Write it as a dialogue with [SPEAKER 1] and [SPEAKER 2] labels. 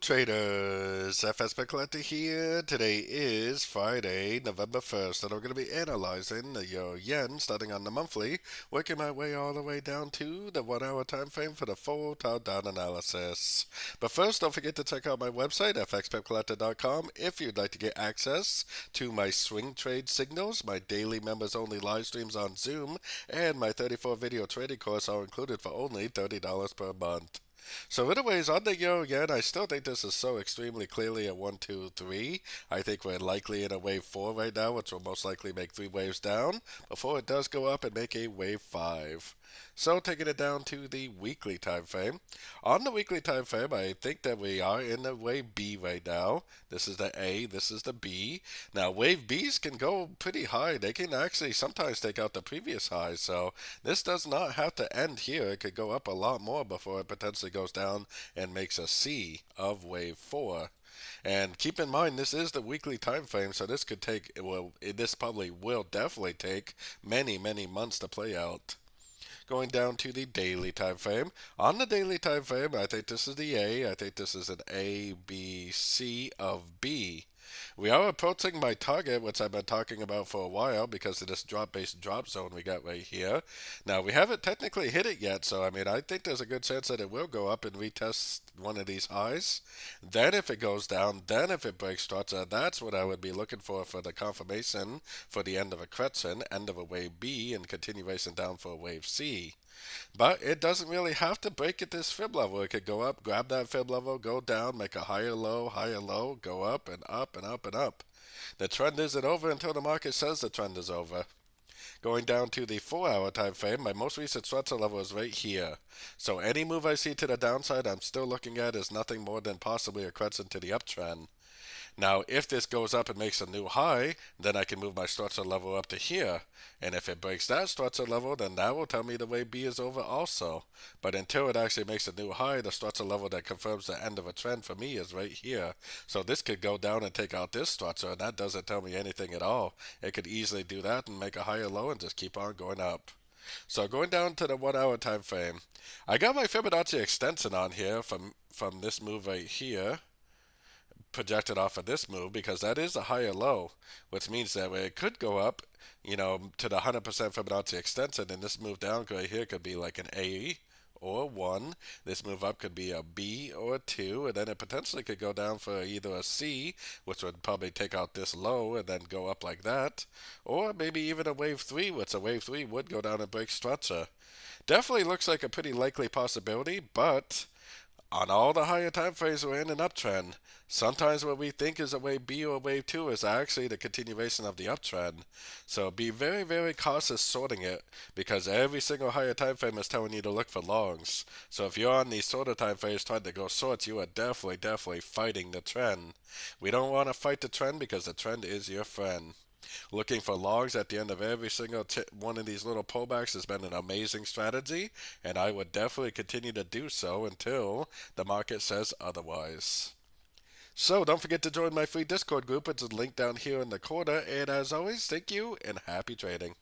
[SPEAKER 1] traders, FX Pip Collector here. Today is Friday, November 1st, and I'm going to be analyzing the Euro Yen starting on the monthly, working my way all the way down to the 1 hour time frame for the full top-down analysis. But first, don't forget to check out my website, fxpipcollector.com, if you'd like to get access to my swing trade signals, my daily members only live streams on Zoom, and my 34 video trading course are included for only $30 per month. So anyways, on the Euro Yen, I still think this is so extremely clearly a 1, 2, 3. I think we're likely in a wave 4 right now, which will most likely make 3 waves down before it does go up and make a wave 5. So taking it down to the weekly time frame. On the weekly time frame, I think that we are in the wave B right now. This is the A, this is the B. Now wave Bs can go pretty high. They can actually sometimes take out the previous highs. So this does not have to end here. It could go up a lot more before it potentially goes down and makes a C of wave 4. And keep in mind, this is the weekly time frame, so this could take, well, this probably will definitely take many, many months to play out. Going down to the daily time frame. On the daily time frame, I think this is the A. I think this is an A, B, C of B. We are approaching my target, which I've been talking about for a while because of this drop-based drop zone we got right here. Now, we haven't technically hit it yet, so I mean, I think there's a good chance that it will go up and retest one of these highs. Then if it goes down, then if it breaks structure, that's what I would be looking for the confirmation for the end of a correction, end of a wave B, and continuation down for a wave C. But it doesn't really have to break at this fib level. It could go up, grab that fib level, go down, make a higher low, go up and up and up and up. The trend isn't over until the market says the trend is over. Going down to the 4 hour time frame, my most recent structure level is right here. So any move I see to the downside, I'm still looking at as nothing more than possibly a correction to the uptrend. Now, if this goes up and makes a new high, then I can move my structure level up to here. And if it breaks that structure level, then that will tell me the wave B is over also. But until it actually makes a new high, the structure level that confirms the end of a trend for me is right here. So this could go down and take out this structure, and that doesn't tell me anything at all. It could easily do that and make a higher low and just keep on going up. So going down to the 1 hour time frame, I got my Fibonacci extension on here from this move right here, projected off of this move, because that is a higher low, which means that it could go up, to the 100% Fibonacci extension, and this move down right here could be like an A or a 1. This move up could be a B or a 2, and then it potentially could go down for either a C, which would probably take out this low and then go up like that, or maybe even a wave 3, which a wave 3 would go down and break structure. Definitely looks like a pretty likely possibility, but on all the higher time frames, we're in an uptrend. Sometimes what we think is a wave B or a wave 2 is actually the continuation of the uptrend. So be very, very cautious sorting it, because every single higher time frame is telling you to look for longs. So if you're on these shorter time frames trying to go shorts, you are definitely fighting the trend. We don't want to fight the trend because the trend is your friend. Looking for logs at the end of every single one of these little pullbacks has been an amazing strategy, and I would definitely continue to do so until the market says otherwise. So don't forget to join my free Discord group. It's linked down here in the corner, and as always, thank you and happy trading.